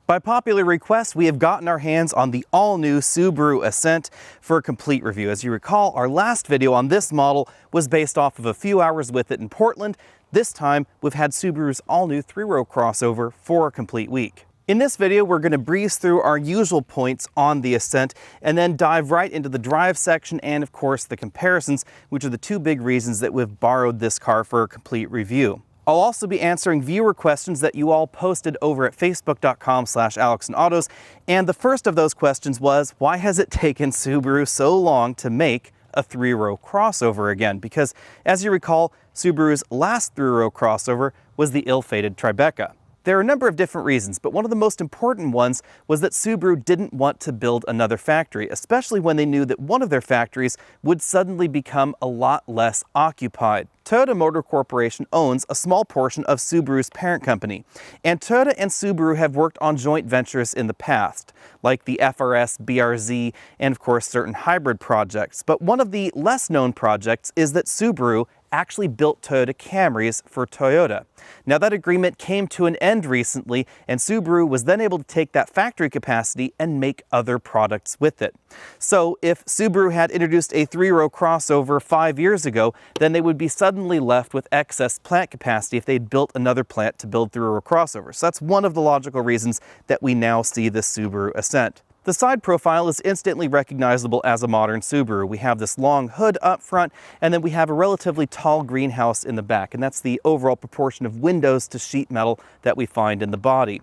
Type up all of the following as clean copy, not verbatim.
By popular request, we have gotten our hands on the all-new Subaru Ascent for a complete review. As you recall, our last video on this model was based off of a few hours with it in Portland. This time, we've had Subaru's all-new three-row crossover for a complete week. In this video, we're going to breeze through our usual points on the Ascent and then dive right into the drive section and, of course, the comparisons, which are the two big reasons that we've borrowed this car for a complete review. I'll also be answering viewer questions that you all posted over at facebook.com/AlexandAutos, and the first of those questions was, why has it taken Subaru so long to make a three-row crossover again? Because, as you recall, Subaru's last three-row crossover was the ill-fated Tribeca. There are a number of different reasons, but one of the most important ones was that Subaru didn't want to build another factory, especially when they knew that one of their factories would suddenly become a lot less occupied. Toyota Motor Corporation owns a small portion of Subaru's parent company, and Toyota and Subaru have worked on joint ventures in the past, like the FRS, BRZ, and of course certain hybrid projects. But one of the less known projects is that Subaru actually built Toyota Camrys for Toyota. Now that agreement came to an end recently, and Subaru was then able to take that factory capacity and make other products with it. So if Subaru had introduced a three-row crossover 5 years ago, then they would be suddenly left with excess plant capacity if they'd built another plant to build three-row crossovers. So that's one of the logical reasons that we now see the Subaru Ascent. The side profile is instantly recognizable as a modern Subaru. We have this long hood up front, and then we have a relatively tall greenhouse in the back, and that's the overall proportion of windows to sheet metal that we find in the body.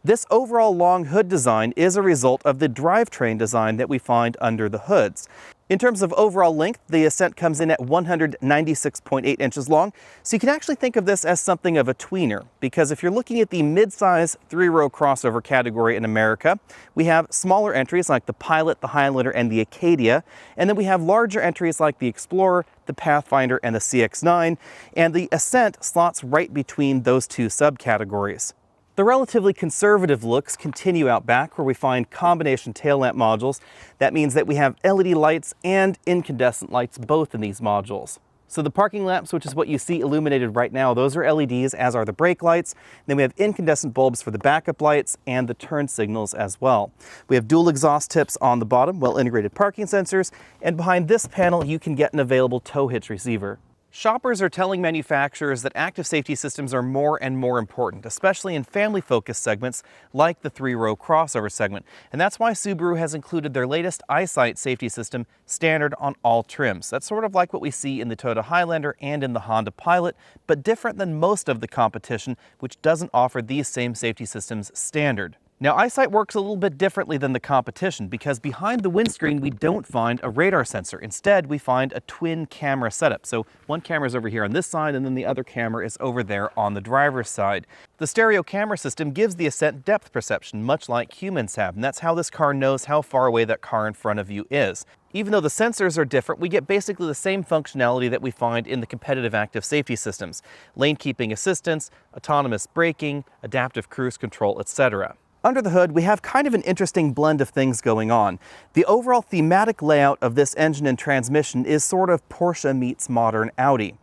This overall long hood design is a result of the drivetrain design that we find under the hoods. In terms of overall length, the Ascent comes in at 196.8 inches long, so you can actually think of this as something of a tweener, because if you're looking at the mid-size three-row crossover category in America, we have smaller entries like the Pilot, the Highlander, and the Acadia, and then we have larger entries like the Explorer, the Pathfinder, and the CX-9, and the Ascent slots right between those two subcategories. The relatively conservative looks continue out back, where we find combination tail lamp modules. That means that we have LED lights and incandescent lights both in these modules. So the parking lamps, which is what you see illuminated right now, those are LEDs, as are the brake lights. Then we have incandescent bulbs for the backup lights and the turn signals as well. We have dual exhaust tips on the bottom, well-integrated parking sensors, and behind this panel you can get an available tow hitch receiver. Shoppers are telling manufacturers that active safety systems are more and more important, especially in family-focused segments like the three-row crossover segment. And that's why Subaru has included their latest EyeSight safety system standard on all trims. That's sort of like what we see in the Toyota Highlander and in the Honda Pilot, but different than most of the competition, which doesn't offer these same safety systems standard. Now, EyeSight works a little bit differently than the competition, because behind the windscreen we don't find a radar sensor. Instead, we find a twin camera setup. So one camera is over here on this side, and then the other camera is over there on the driver's side. The stereo camera system gives the Ascent depth perception, much like humans have, and that's how this car knows how far away that car in front of you is. Even though the sensors are different, we get basically the same functionality that we find in the competitive active safety systems: lane keeping assistance, autonomous braking, adaptive cruise control, etc. Under the hood, we have kind of an interesting blend of things going on. The overall thematic layout of this engine and transmission is sort of Porsche meets modern Audi.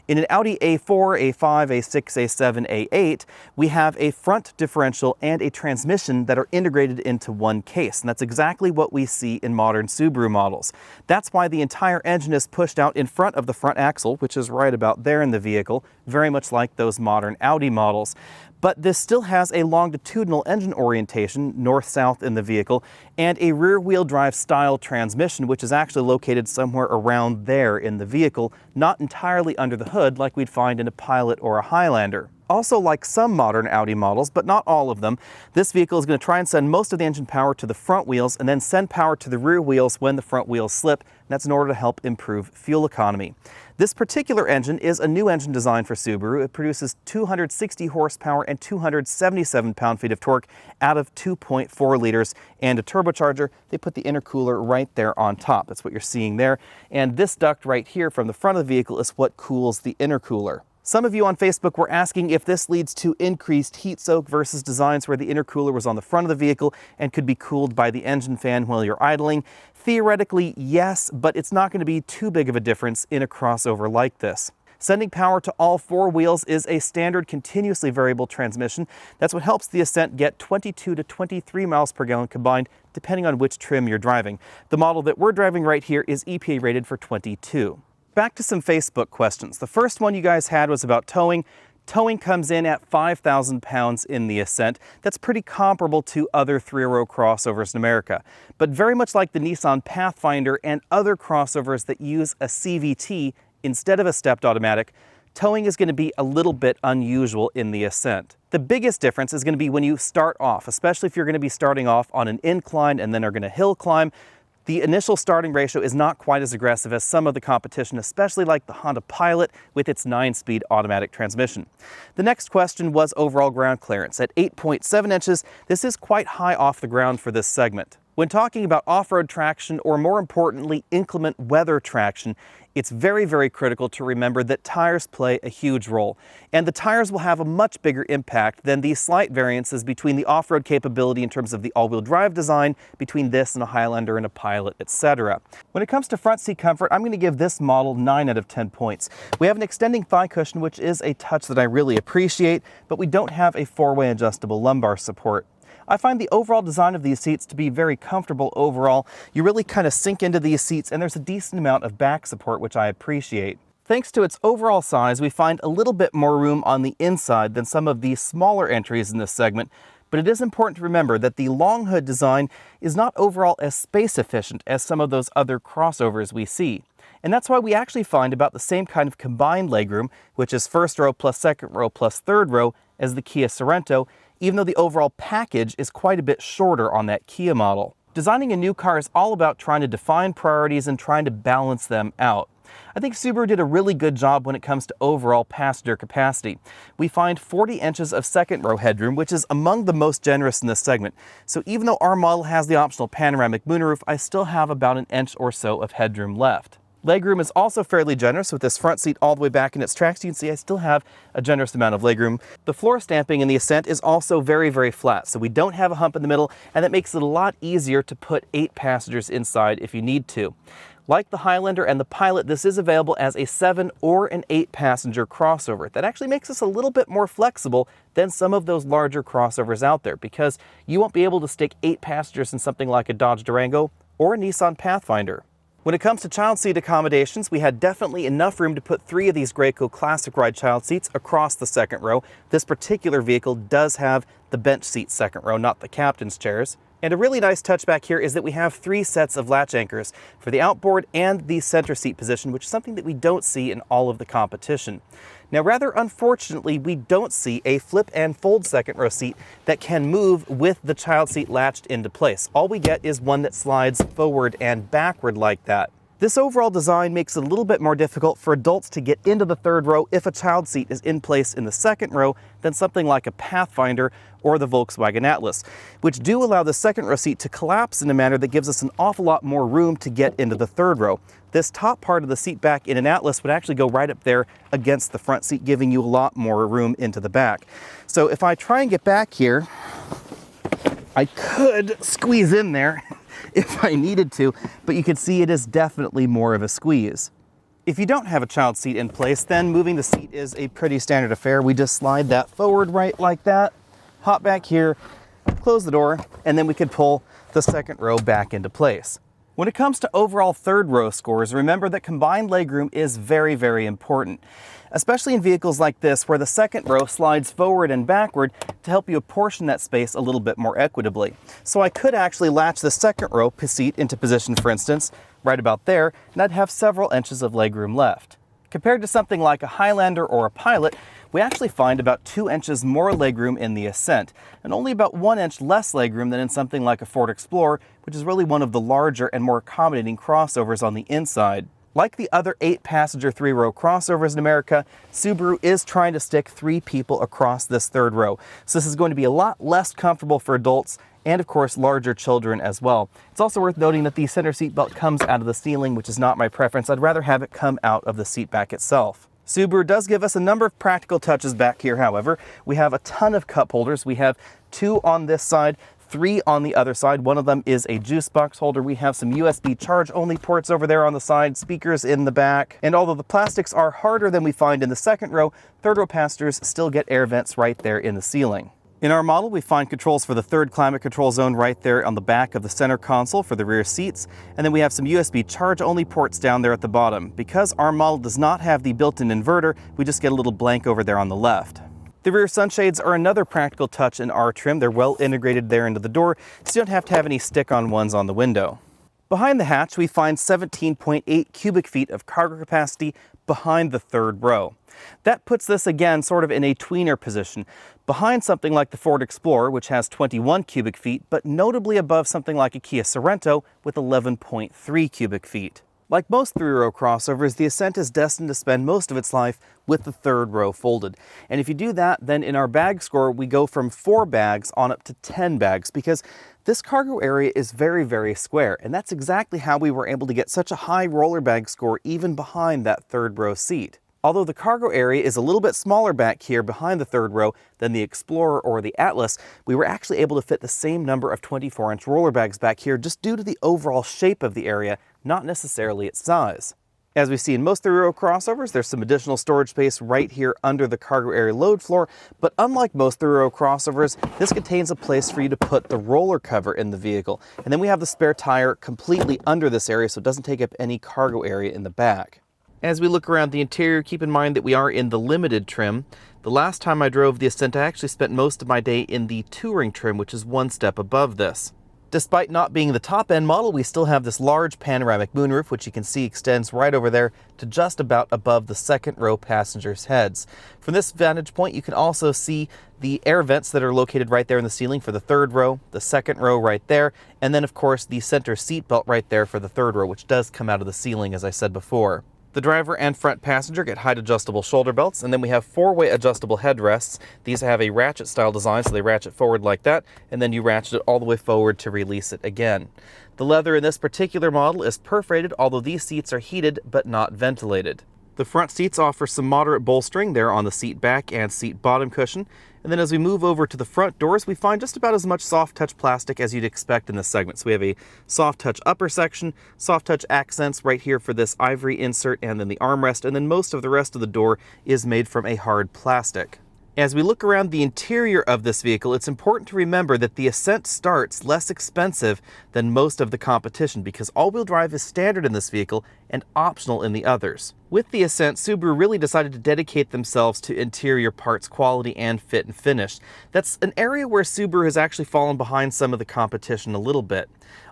In an Audi A4, A5, A6, A7, A8, we have a front differential and a transmission that are integrated into one case, and that's exactly what we see in modern Subaru models. That's why the entire engine is pushed out in front of the front axle, which is right about there in the vehicle, very much like those modern Audi models. But this still has a longitudinal engine orientation, north-south in the vehicle, and a rear-wheel drive style transmission, which is actually located somewhere around there in the vehicle, not entirely under the hood like we'd find in a Pilot or a Highlander. Also, like some modern Audi models, but not all of them, this vehicle is going to try and send most of the engine power to the front wheels and then send power to the rear wheels when the front wheels slip. And that's in order to help improve fuel economy. This particular engine is a new engine design for Subaru. It produces 260 horsepower and 277 pound-feet of torque out of 2.4 liters and a turbocharger. They put the intercooler right there on top. That's what you're seeing there. And this duct right here from the front of the vehicle is what cools the intercooler. Some of you on Facebook were asking if this leads to increased heat soak versus designs where the intercooler was on the front of the vehicle and could be cooled by the engine fan while you're idling. Theoretically, yes, but it's not going to be too big of a difference in a crossover like this. Sending power to all four wheels is a standard continuously variable transmission. That's what helps the Ascent get 22 to 23 miles per gallon combined, depending on which trim you're driving. The model that we're driving right here is EPA rated for 22. Back to some Facebook questions. The first one you guys had was about towing. Towing comes in at 5,000 pounds in the Ascent. That's pretty comparable to other three-row crossovers in America. But very much like the Nissan Pathfinder and other crossovers that use a CVT instead of a stepped automatic, towing is going to be a little bit unusual in the Ascent. The biggest difference is going to be when you start off, especially if you're going to be starting off on an incline and then are going to hill climb. The initial starting ratio is not quite as aggressive as some of the competition, especially like the Honda Pilot with its 9-speed automatic transmission. The next question was overall ground clearance. At 8.7 inches, this is quite high off the ground for this segment. When talking about off-road traction, or more importantly, inclement weather traction, it's very, very critical to remember that tires play a huge role. And the tires will have a much bigger impact than these slight variances between the off-road capability in terms of the all-wheel drive design between this and a Highlander and a Pilot, etc. When it comes to front seat comfort, I'm going to give this model 9 out of 10 points. We have an extending thigh cushion, which is a touch that I really appreciate, but we don't have a 4-way adjustable lumbar support. I find the overall design of these seats to be very comfortable overall. You really kind of sink into these seats, and there's a decent amount of back support, which I appreciate. Thanks to its overall size, we find a little bit more room on the inside than some of the smaller entries in this segment, but it is important to remember that the long hood design is not overall as space efficient as some of those other crossovers we see. And that's why we actually find about the same kind of combined legroom, which is first row plus second row plus third row, as the Kia Sorento, even though the overall package is quite a bit shorter on that Kia model. Designing a new car is all about trying to define priorities and trying to balance them out. I think Subaru did a really good job when it comes to overall passenger capacity. We find 40 inches of second row headroom, which is among the most generous in this segment. So even though our model has the optional panoramic moonroof, I still have about an inch or so of headroom left. Legroom is also fairly generous with this front seat all the way back in its tracks. You can see I still have a generous amount of legroom. The floor stamping in the Ascent is also very, very flat, so we don't have a hump in the middle, and that makes it a lot easier to put 8 passengers inside if you need to. Like the Highlander and the Pilot, this is available as a 7 or an 8 passenger crossover. That actually makes us a little bit more flexible than some of those larger crossovers out there, because you won't be able to stick 8 passengers in something like a Dodge Durango or a Nissan Pathfinder. When it comes to child seat accommodations, we had definitely enough room to put 3 of these Graco Classic Ride child seats across the second row. This particular vehicle does have the bench seat second row, not the captain's chairs. And a really nice touch back here is that we have 3 sets of latch anchors for the outboard and the center seat position, which is something that we don't see in all of the competition. Now, rather unfortunately, we don't see a flip and fold second row seat that can move with the child seat latched into place. All we get is one that slides forward and backward like that. This overall design makes it a little bit more difficult for adults to get into the third row if a child seat is in place in the second row than something like a Pathfinder or the Volkswagen Atlas, which do allow the second row seat to collapse in a manner that gives us an awful lot more room to get into the third row. This top part of the seat back in an Atlas would actually go right up there against the front seat, giving you a lot more room into the back. So if I try and get back here, I could squeeze in there if I needed to, but you can see it is definitely more of a squeeze. If you don't have a child seat in place, then moving the seat is a pretty standard affair. We just slide that forward right like that, hop back here, close the door, and then we could pull the second row back into place. When it comes to overall third row scores, remember that combined legroom is very, very important, especially in vehicles like this where the second row slides forward and backward to help you apportion that space a little bit more equitably. So I could actually latch the second row seat into position, for instance, right about there, and I'd have several inches of legroom left. Compared to something like a Highlander or a Pilot, we actually find about 2 inches more legroom in the Ascent, and only about 1 inch less legroom than in something like a Ford Explorer, which is really one of the larger and more accommodating crossovers on the inside. Like the other 8-passenger 3-row crossovers in America, Subaru is trying to stick 3 people across this third row. So this is going to be a lot less comfortable for adults and, of course, larger children as well. It's also worth noting that the center seat belt comes out of the ceiling, which is not my preference. I'd rather have it come out of the seat back itself. Subaru does give us a number of practical touches back here, however. We have a ton of cup holders. We have 2 on this side, 3 on the other side. One of them is a juice box holder. We have some USB charge-only ports over there on the side, speakers in the back. And although the plastics are harder than we find in the second row, third row passengers still get air vents right there in the ceiling. In our model, we find controls for the third climate control zone right there on the back of the center console for the rear seats. And then we have some USB charge-only ports down there at the bottom. Because our model does not have the built-in inverter, we just get a little blank over there on the left. The rear sunshades are another practical touch in our trim. They're well integrated there into the door, so you don't have to have any stick-on ones on the window. Behind the hatch, we find 17.8 cubic feet of cargo capacity behind the third row. That puts this again sort of in a tweener position, behind something like the Ford Explorer, which has 21 cubic feet, but notably above something like a Kia Sorento with 11.3 cubic feet. Like most three-row crossovers, the Ascent is destined to spend most of its life with the third row folded. And if you do that, then in our bag score, we go from 4 bags on up to 10 bags, because this cargo area is very, very square. And that's exactly how we were able to get such a high roller bag score even behind that third row seat. Although the cargo area is a little bit smaller back here behind the third row than the Explorer or the Atlas, we were actually able to fit the same number of 24-inch roller bags back here just due to the overall shape of the area, not necessarily its size. As we see in most three-row crossovers, there's some additional storage space right here under the cargo area load floor, but unlike most three-row crossovers, this contains a place for you to put the roller cover in the vehicle. And then we have the spare tire completely under this area, so it doesn't take up any cargo area in the back. As we look around the interior, keep in mind that we are in the limited trim. The last time I drove the Ascent, I actually spent most of my day in the touring trim, which is one step above this. Despite not being the top-end model, we still have this large panoramic moonroof, which you can see extends right over there to just about above the second row passengers' heads. From this vantage point, you can also see the air vents that are located right there in the ceiling for the third row, the second row right there, and then of course the center seat belt right there for the third row, which does come out of the ceiling, as I said before. The driver and front passenger get height adjustable shoulder belts, and then we have 4-way adjustable headrests. These have a ratchet style design, so they ratchet forward like that, and then you ratchet it all the way forward to release it again. The leather in this particular model is perforated, although these seats are heated but not ventilated. The front seats offer some moderate bolstering there on the seat back and seat bottom cushion. And then as we move over to the front doors, we find just about as much soft touch plastic as you'd expect in this segment. So we have a soft touch upper section, soft touch accents right here for this ivory insert and then the armrest, and then most of the rest of the door is made from a hard plastic. As we look around the interior of this vehicle, it's important to remember that the Ascent starts less expensive than most of the competition because all-wheel drive is standard in this vehicle and optional in the others. With the Ascent, Subaru really decided to dedicate themselves to interior parts quality and fit and finish. That's an area where Subaru has actually fallen behind some of the competition a little bit.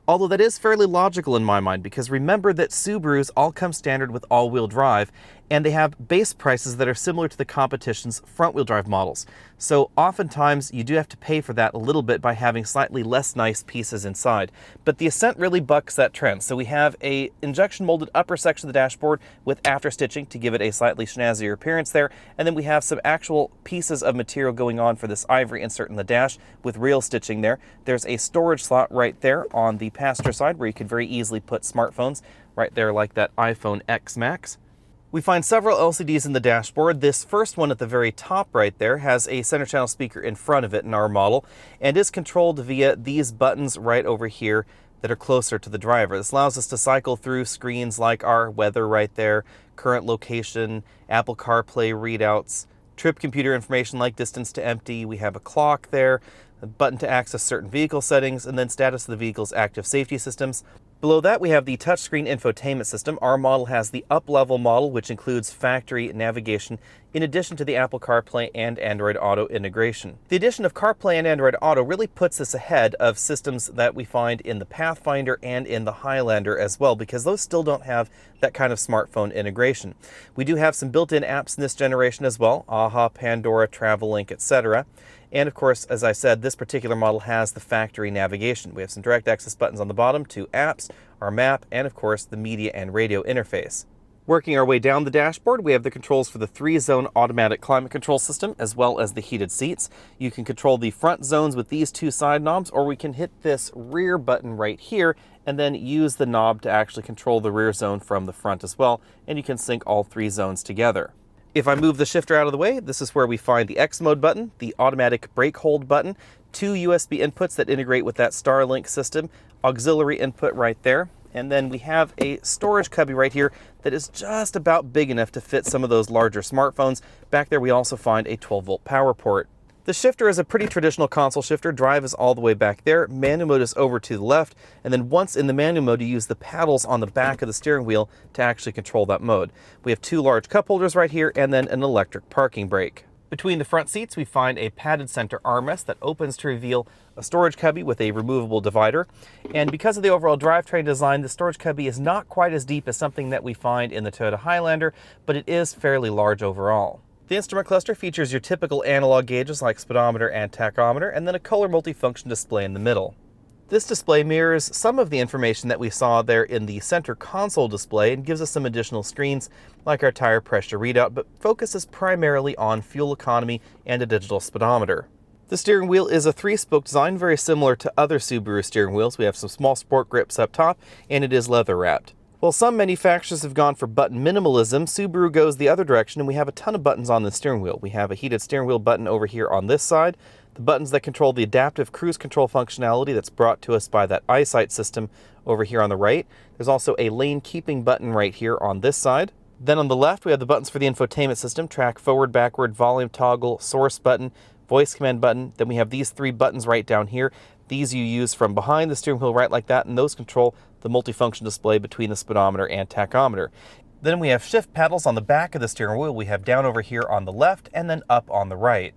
Although that is fairly logical in my mind, because remember that Subarus all come standard with all-wheel drive, and they have base prices that are similar to the competition's front-wheel drive models. So oftentimes you do have to pay for that a little bit by having slightly less nice pieces inside. But the Ascent really bucks that trend. So we have a injection molded upper section of the dashboard with after stitching to give it a slightly snazzier appearance there. And then we have some actual pieces of material going on for this ivory insert in the dash with real stitching there. There's a storage slot right there on the passenger side where you could very easily put smartphones right there like that iPhone X Max. We find several LCDs in the dashboard. This first one at the very top right there has a center channel speaker in front of it in our model and is controlled via these buttons right over here that are closer to the driver. This allows us to cycle through screens like our weather right there, current location, Apple CarPlay readouts, trip computer information like distance to empty. We have a clock there, a button to access certain vehicle settings, and then status of the vehicle's active safety systems. Below that, we have the touchscreen infotainment system. Our model has the up-level model, which includes factory navigation, in addition to the Apple CarPlay and Android Auto integration. The addition of CarPlay and Android Auto really puts us ahead of systems that we find in the Pathfinder and in the Highlander as well, because those still don't have that kind of smartphone integration. We do have some built-in apps in this generation as well, AHA, Pandora, TravelLink, etc. And of course, as I said, this particular model has the factory navigation. We have some direct access buttons on the bottom to apps, our map, and of course the media and radio interface. Working our way down the dashboard, we have the controls for the 3-zone automatic climate control system, as well as the heated seats. You can control the front zones with these 2 side knobs, or we can hit this rear button right here, and then use the knob to actually control the rear zone from the front as well, and you can sync all 3 zones together. If I move the shifter out of the way, this is where we find the X mode button, the automatic brake hold button, 2 USB inputs that integrate with that Starlink system, auxiliary input right there, and then we have a storage cubby right here that is just about big enough to fit some of those larger smartphones. Back there we also find a 12-volt power port. The shifter is a pretty traditional console shifter. Drive is all the way back there, manual mode is over to the left, and then once in the manual mode you use the paddles on the back of the steering wheel to actually control that mode. We have 2 large cup holders right here and then an electric parking brake. Between the front seats, we find a padded center armrest that opens to reveal a storage cubby with a removable divider. And because of the overall drivetrain design, the storage cubby is not quite as deep as something that we find in the Toyota Highlander, but it is fairly large overall. The instrument cluster features your typical analog gauges like speedometer and tachometer, and then a color multifunction display in the middle. This display mirrors some of the information that we saw there in the center console display and gives us some additional screens like our tire pressure readout, but focuses primarily on fuel economy and a digital speedometer. The steering wheel is a 3-spoke design, very similar to other Subaru steering wheels. We have some small sport grips up top, and it is leather wrapped. While some manufacturers have gone for button minimalism, Subaru goes the other direction, and we have a ton of buttons on the steering wheel. We have a heated steering wheel button over here on this side, the buttons that control the adaptive cruise control functionality that's brought to us by that EyeSight system over here on the right. There's also a lane keeping button right here on this side. Then on the left, we have the buttons for the infotainment system, track forward, backward, volume toggle, source button, voice command button. Then we have these 3 buttons right down here. These you use from behind the steering wheel right like that, and those control the multifunction display between the speedometer and tachometer. Then we have shift paddles on the back of the steering wheel. We have down over here on the left and then up on the right.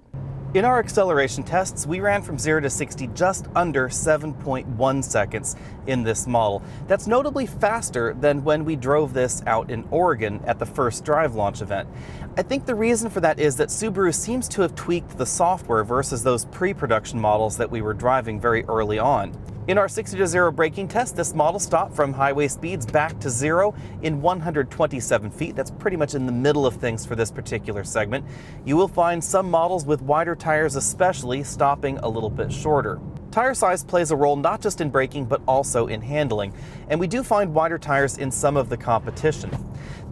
In our acceleration tests, we ran from 0 to 60 just under 7.1 seconds in this model. That's notably faster than when we drove this out in Oregon at the first drive launch event. I think the reason for that is that Subaru seems to have tweaked the software versus those pre-production models that we were driving very early on. In our 60 to 0 braking test, this model stopped from highway speeds back to 0 in 127 feet. That's pretty much in the middle of things for this particular segment. You will find some models with wider tires especially stopping a little bit shorter. Tire size plays a role not just in braking but also in handling, and we do find wider tires in some of the competition.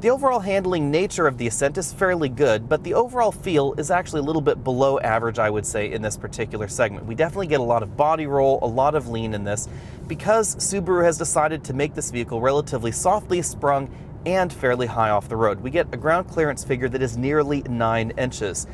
The overall handling nature of the Ascent is fairly good, but the overall feel is actually a little bit below average, I would say, in this particular segment. We definitely get a lot of body roll, a lot of lean in this, because Subaru has decided to make this vehicle relatively softly sprung and fairly high off the road. We get a ground clearance figure that is nearly 9 inches.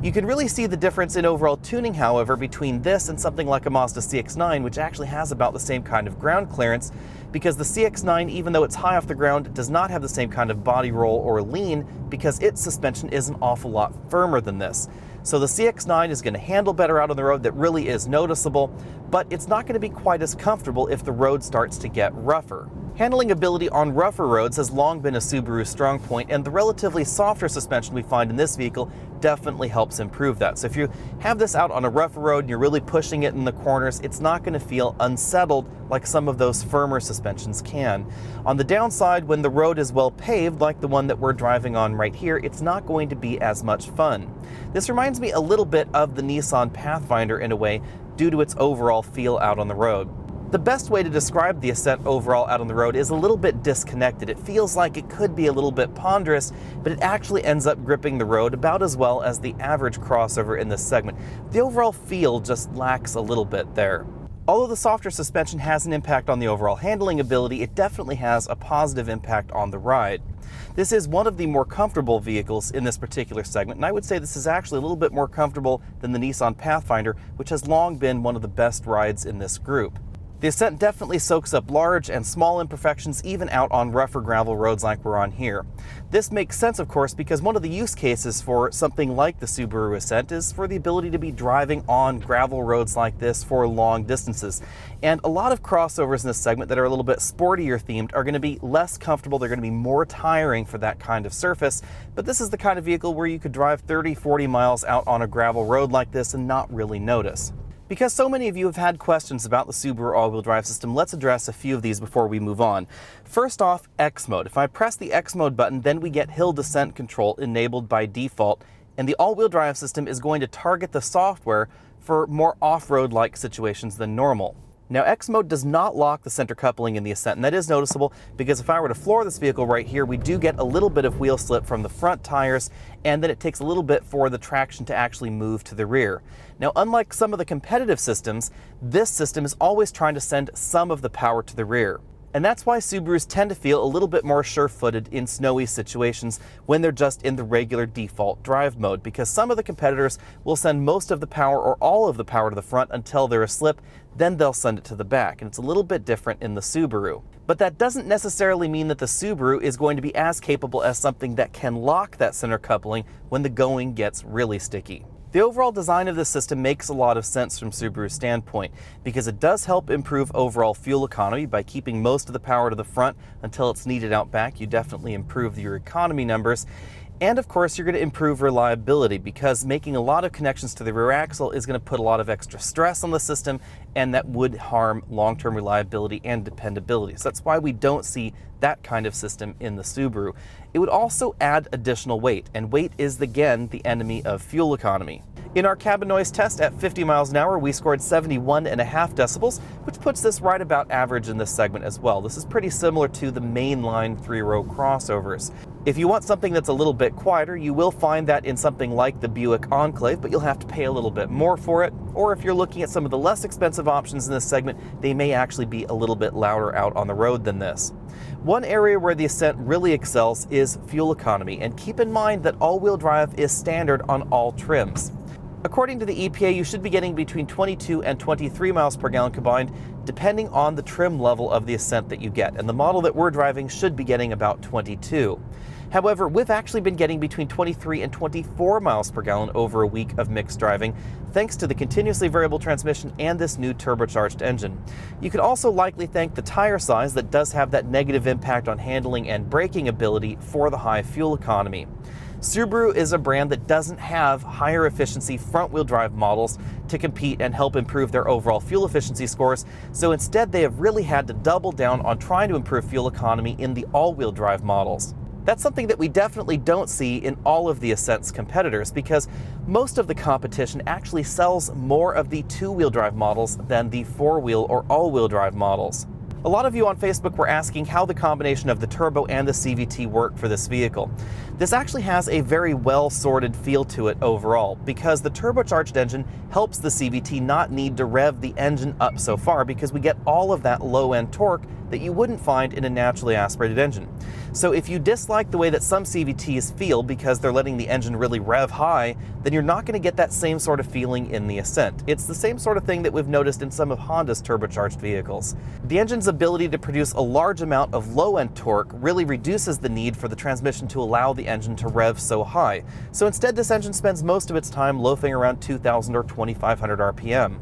You can really see the difference in overall tuning, however, between this and something like a Mazda CX-9, which actually has about the same kind of ground clearance, because the CX-9, even though it's high off the ground, does not have the same kind of body roll or lean because its suspension is an awful lot firmer than this. So the CX-9 is going to handle better out on the road. That really is noticeable, but it's not going to be quite as comfortable if the road starts to get rougher. Handling ability on rougher roads has long been a Subaru strong point, and the relatively softer suspension we find in this vehicle definitely helps improve that. So if you have this out on a rougher road and you're really pushing it in the corners, it's not going to feel unsettled like some of those firmer suspensions can. On the downside, when the road is well paved, like the one that we're driving on right here, it's not going to be as much fun. This reminds me a little bit of the Nissan Pathfinder in a way, due to its overall feel out on the road. The best way to describe the Ascent overall out on the road is a little bit disconnected. It feels like it could be a little bit ponderous, but it actually ends up gripping the road about as well as the average crossover in this segment. The overall feel just lacks a little bit there. Although the softer suspension has an impact on the overall handling ability, it definitely has a positive impact on the ride. This is one of the more comfortable vehicles in this particular segment, and I would say this is actually a little bit more comfortable than the Nissan Pathfinder, which has long been one of the best rides in this group. The Ascent definitely soaks up large and small imperfections even out on rougher gravel roads like we're on here. This makes sense, of course, because one of the use cases for something like the Subaru Ascent is for the ability to be driving on gravel roads like this for long distances. And a lot of crossovers in this segment that are a little bit sportier themed are going to be less comfortable. They're going to be more tiring for that kind of surface. But this is the kind of vehicle where you could drive 30, 40 miles out on a gravel road like this and not really notice. Because so many of you have had questions about the Subaru all-wheel drive system, let's address a few of these before we move on. First off, X mode. If I press the X mode button, then we get hill descent control enabled by default, and the all-wheel drive system is going to target the software for more off-road like situations than normal. Now, X mode does not lock the center coupling in the Ascent, and that is noticeable because if I were to floor this vehicle right here, we do get a little bit of wheel slip from the front tires, and then it takes a little bit for the traction to actually move to the rear. Now, unlike some of the competitive systems, this system is always trying to send some of the power to the rear. And that's why Subarus tend to feel a little bit more sure-footed in snowy situations when they're just in the regular default drive mode, because some of the competitors will send most of the power or all of the power to the front until they're asleep, then they'll send it to the back, and it's a little bit different in the Subaru. But that doesn't necessarily mean that the Subaru is going to be as capable as something that can lock that center coupling when the going gets really sticky. The overall design of this system makes a lot of sense from Subaru's standpoint because it does help improve overall fuel economy by keeping most of the power to the front until it's needed out back. You definitely improve your economy numbers. And of course, you're going to improve reliability because making a lot of connections to the rear axle is going to put a lot of extra stress on the system, and that would harm long-term reliability and dependability. So that's why we don't see that kind of system in the Subaru. It would also add additional weight, and weight is again the enemy of fuel economy. In our cabin noise test at 50 miles an hour, we scored 71.5 decibels, which puts this right about average in this segment as well. This is pretty similar to the mainline three-row crossovers. If you want something that's a little bit quieter, you will find that in something like the Buick Enclave, but you'll have to pay a little bit more for it. Or if you're looking at some of the less expensive options in this segment, they may actually be a little bit louder out on the road than this. One area where the Ascent really excels is fuel economy, and keep in mind that all-wheel drive is standard on all trims. According to the EPA, you should be getting between 22 and 23 miles per gallon combined, depending on the trim level of the Ascent that you get, and the model that we're driving should be getting about 22. However, we've actually been getting between 23 and 24 miles per gallon over a week of mixed driving, thanks to the continuously variable transmission and this new turbocharged engine. You could also likely thank the tire size that does have that negative impact on handling and braking ability for the high fuel economy. Subaru is a brand that doesn't have higher efficiency front-wheel drive models to compete and help improve their overall fuel efficiency scores, so instead they have really had to double down on trying to improve fuel economy in the all-wheel drive models. That's something that we definitely don't see in all of the Ascent's competitors because most of the competition actually sells more of the two-wheel drive models than the four-wheel or all-wheel drive models. A lot of you on Facebook were asking how the combination of the turbo and the CVT work for this vehicle. This actually has a very well-sorted feel to it overall because the turbocharged engine helps the CVT not need to rev the engine up so far because we get all of that low-end torque that you wouldn't find in a naturally aspirated engine. So if you dislike the way that some CVTs feel because they're letting the engine really rev high, then you're not going to get that same sort of feeling in the Ascent. It's the same sort of thing that we've noticed in some of Honda's turbocharged vehicles. The engine's ability to produce a large amount of low-end torque really reduces the need for the transmission to allow the engine to rev so high. So instead, this engine spends most of its time loafing around 2,000 or 2,500 RPM.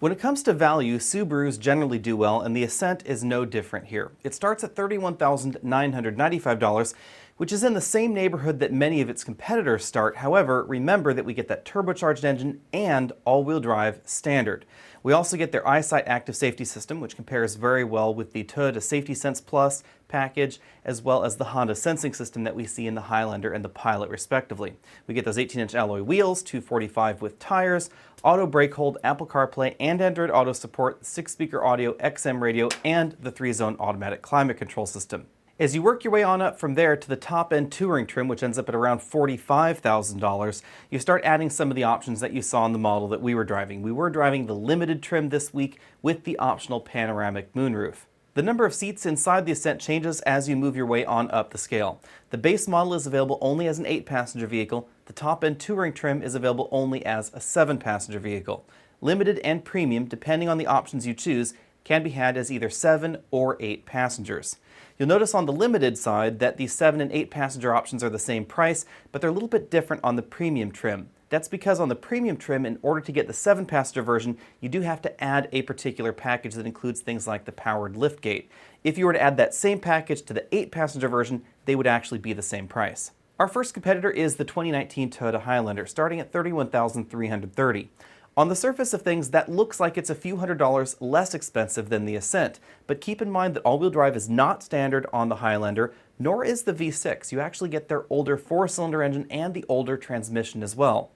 When it comes to value, Subarus generally do well, and the Ascent is no different here. It starts at $31,995, which is in the same neighborhood that many of its competitors start. However, remember that we get that turbocharged engine and all-wheel drive standard. We also get their EyeSight active safety system, which compares very well with the Toyota Safety Sense Plus package, as well as the Honda sensing system that we see in the Highlander and the Pilot, respectively. We get those 18-inch alloy wheels, 245 with tires, auto brake hold, Apple CarPlay and Android Auto support, 6-speaker audio, XM radio, and the 3-zone automatic climate control system. As you work your way on up from there to the top-end touring trim, which ends up at around $45,000, you start adding some of the options that you saw in the model that we were driving. We were driving the limited trim this week with the optional panoramic moonroof. The number of seats inside the Ascent changes as you move your way on up the scale. The base model is available only as an 8-passenger vehicle. The top-end touring trim is available only as a 7-passenger vehicle. Limited and premium, depending on the options you choose, can be had as either 7 or 8 passengers. You'll notice on the limited side that the 7 and 8 passenger options are the same price, but they're a little bit different on the premium trim. That's because on the premium trim, in order to get the 7-passenger version, you do have to add a particular package that includes things like the powered liftgate. If you were to add that same package to the 8-passenger version, they would actually be the same price. Our first competitor is the 2019 Toyota Highlander, starting at $31,330. On the surface of things, that looks like it's a few $100s less expensive than the Ascent, but keep in mind that all-wheel drive is not standard on the Highlander, Nor is the V6. You actually get their older 4-cylinder engine and the older transmission as well.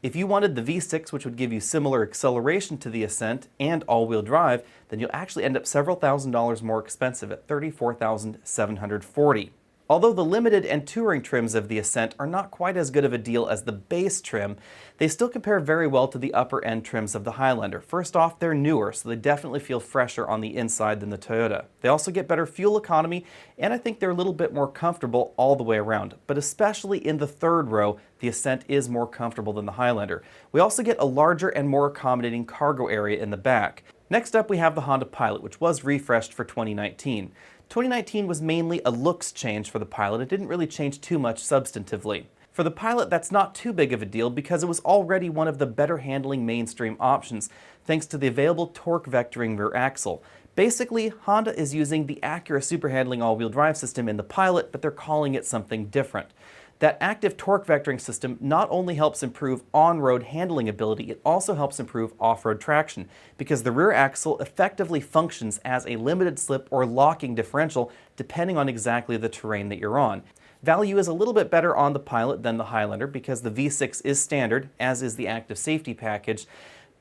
If you wanted the V6, which would give you similar acceleration to the Ascent and all-wheel drive, then you'll actually end up several $1,000s more expensive at $34,740. Although the limited and touring trims of the Ascent are not quite as good of a deal as the base trim, they still compare very well to the upper-end trims of the Highlander. First off, they're newer, so they definitely feel fresher on the inside than the Toyota. They also get better fuel economy, and I think they're a little bit more comfortable all the way around. But especially in the third row, the Ascent is more comfortable than the Highlander. We also get a larger and more accommodating cargo area in the back. Next up, we have the Honda Pilot, which was refreshed for 2019. 2019 was mainly a looks change for the Pilot. It didn't really change too much substantively. For the Pilot, that's not too big of a deal because it was already one of the better handling mainstream options, thanks to the available torque vectoring rear axle. Basically, Honda is using the Acura super handling all-wheel drive system in the Pilot, but they're calling it something different. That active torque vectoring system not only helps improve on-road handling ability, it also helps improve off-road traction because the rear axle effectively functions as a limited slip or locking differential depending on exactly the terrain that you're on. Value is a little bit better on the Pilot than the Highlander because the V6 is standard, as is the active safety package.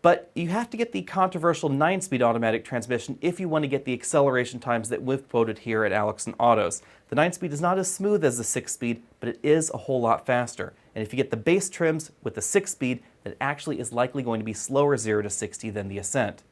But you have to get the controversial 9-speed automatic transmission if you want to get the acceleration times that we've quoted here at Alex & Autos. The 9-speed is not as smooth as the 6-speed, but it is a whole lot faster. And if you get the base trims with the 6-speed, it actually is likely going to be slower 0 to 60 than the Ascent.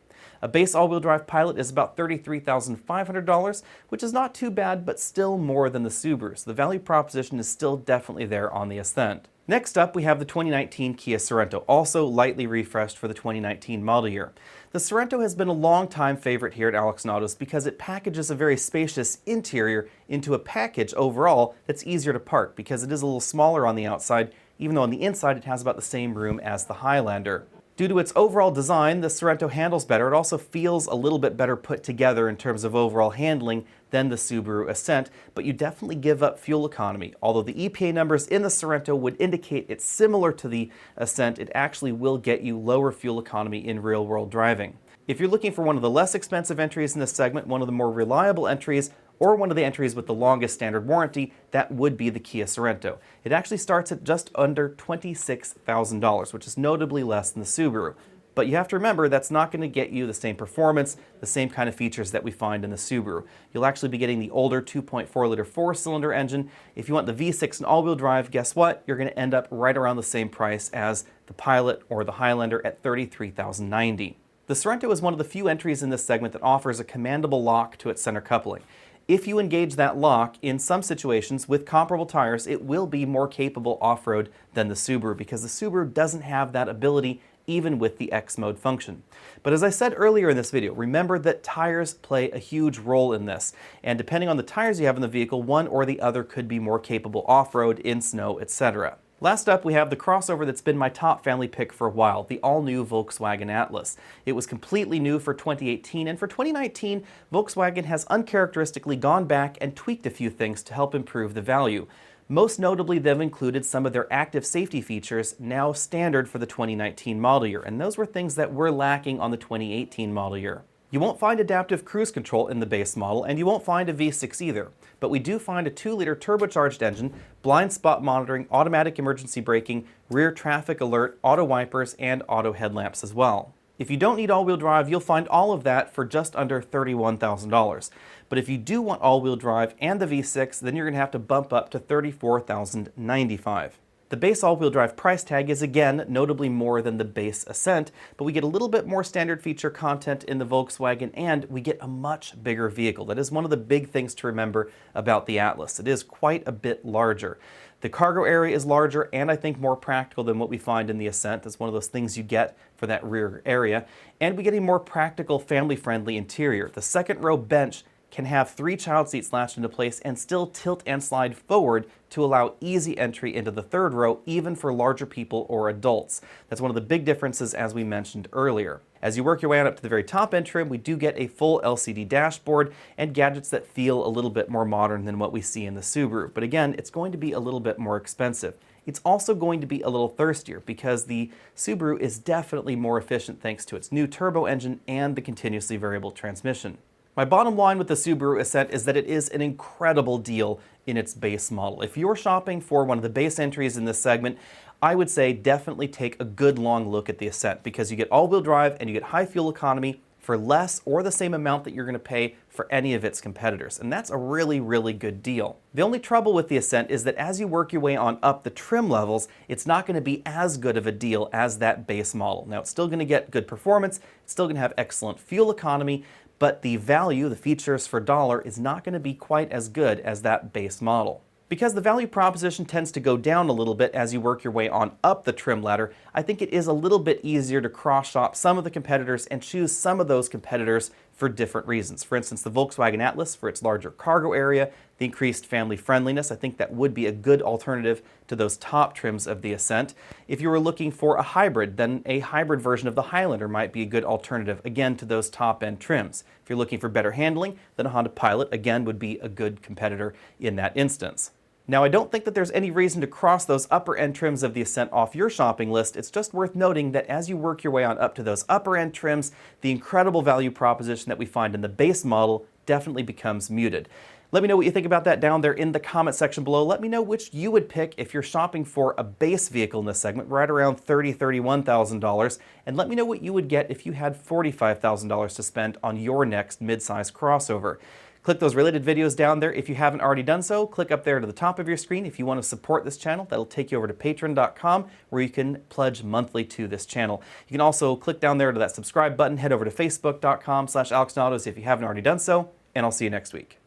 A base all-wheel drive Pilot is about $33,500, which is not too bad, but still more than the Subaru, so the value proposition is still definitely there on the Ascent. Next up, we have the 2019 Kia Sorento, also lightly refreshed for the 2019 model year. The Sorento has been a long-time favorite here at Alex & Autos because it packages a very spacious interior into a package overall that's easier to park because it is a little smaller on the outside, even though on the inside it has about the same room as the Highlander. Due to its overall design, the Sorento handles better. It also feels a little bit better put together in terms of overall handling than the Subaru Ascent, but you definitely give up fuel economy. Although the EPA numbers in the Sorento would indicate it's similar to the Ascent, it actually will get you lower fuel economy in real-world driving. If you're looking for one of the less expensive entries in this segment, one of the more reliable entries, or one of the entries with the longest standard warranty, that would be the Kia Sorento. It actually starts at just under $26,000, which is notably less than the Subaru. But you have to remember that's not going to get you the same performance, the same kind of features that we find in the Subaru. You'll actually be getting the older 2.4-liter 4-cylinder engine. If you want the V6 and all-wheel drive, guess what? You're going to end up right around the same price as the Pilot or the Highlander at $33,090. The Sorento is one of the few entries in this segment that offers a commandable lock to its center coupling. If you engage that lock, in some situations with comparable tires, it will be more capable off-road than the Subaru because the Subaru doesn't have that ability even with the X mode function. But as I said earlier in this video, remember that tires play a huge role in this, and depending on the tires you have in the vehicle, one or the other could be more capable off-road, in snow, etc. Last up, we have the crossover that's been my top family pick for a while, the all-new Volkswagen Atlas. It was completely new for 2018, and for 2019, Volkswagen has uncharacteristically gone back and tweaked a few things to help improve the value. Most notably, they've included some of their active safety features now standard for the 2019 model year, and those were things that were lacking on the 2018 model year. You won't find adaptive cruise control in the base model, and you won't find a V6 either. But we do find a 2-liter turbocharged engine, blind spot monitoring, automatic emergency braking, rear traffic alert, auto wipers, and auto headlamps as well. If you don't need all-wheel drive, you'll find all of that for just under $31,000. But if you do want all-wheel drive and the V6, then you're going to have to bump up to $34,095. The base all-wheel drive price tag is again notably more than the base Ascent, but we get a little bit more standard feature content in the Volkswagen and we get a much bigger vehicle. That is one of the big things to remember about the Atlas. It is quite a bit larger. The cargo area is larger and I think more practical than what we find in the Ascent. It's one of those things you get for that rear area. And we get a more practical, family-friendly interior. The second row bench can have 3 child seats latched into place and still tilt and slide forward to allow easy entry into the third row, even for larger people or adults. That's one of the big differences as we mentioned earlier. As you work your way on up to the very top end trim, we do get a full LCD dashboard and gadgets that feel a little bit more modern than what we see in the Subaru. But again, it's going to be a little bit more expensive. It's also going to be a little thirstier because the Subaru is definitely more efficient thanks to its new turbo engine and the continuously variable transmission. My bottom line with the Subaru Ascent is that it is an incredible deal in its base model. If you're shopping for one of the base entries in this segment, I would say definitely take a good long look at the Ascent, because you get all-wheel drive and you get high fuel economy for less or the same amount that you're going to pay for any of its competitors. And that's a really, really good deal. The only trouble with the Ascent is that as you work your way on up the trim levels, it's not going to be as good of a deal as that base model. Now, it's still going to get good performance, it's still going to have excellent fuel economy, but the value, the features for dollar, is not going to be quite as good as that base model. Because the value proposition tends to go down a little bit as you work your way on up the trim ladder, I think it is a little bit easier to cross-shop some of the competitors and choose some of those competitors for different reasons. For instance, the Volkswagen Atlas for its larger cargo area, the increased family friendliness, I think that would be a good alternative to those top trims of the Ascent. If you were looking for a hybrid, then a hybrid version of the Highlander might be a good alternative, again, to those top-end trims. If you're looking for better handling, then a Honda Pilot, again, would be a good competitor in that instance. Now, I don't think that there's any reason to cross those upper-end trims of the Ascent off your shopping list. It's just worth noting that as you work your way on up to those upper-end trims, the incredible value proposition that we find in the base model definitely becomes muted. Let me know what you think about that down there in the comment section below. Let me know which you would pick if you're shopping for a base vehicle in this segment, right around $30,000, $31,000, and let me know what you would get if you had $45,000 to spend on your next midsize crossover. Click those related videos down there if you haven't already done so. Click up there to the top of your screen if you want to support this channel. That'll take you over to patreon.com, where you can pledge monthly to this channel. You can also click down there to that subscribe button, head over to facebook.com/AlexNautos if you haven't already done so, and I'll see you next week.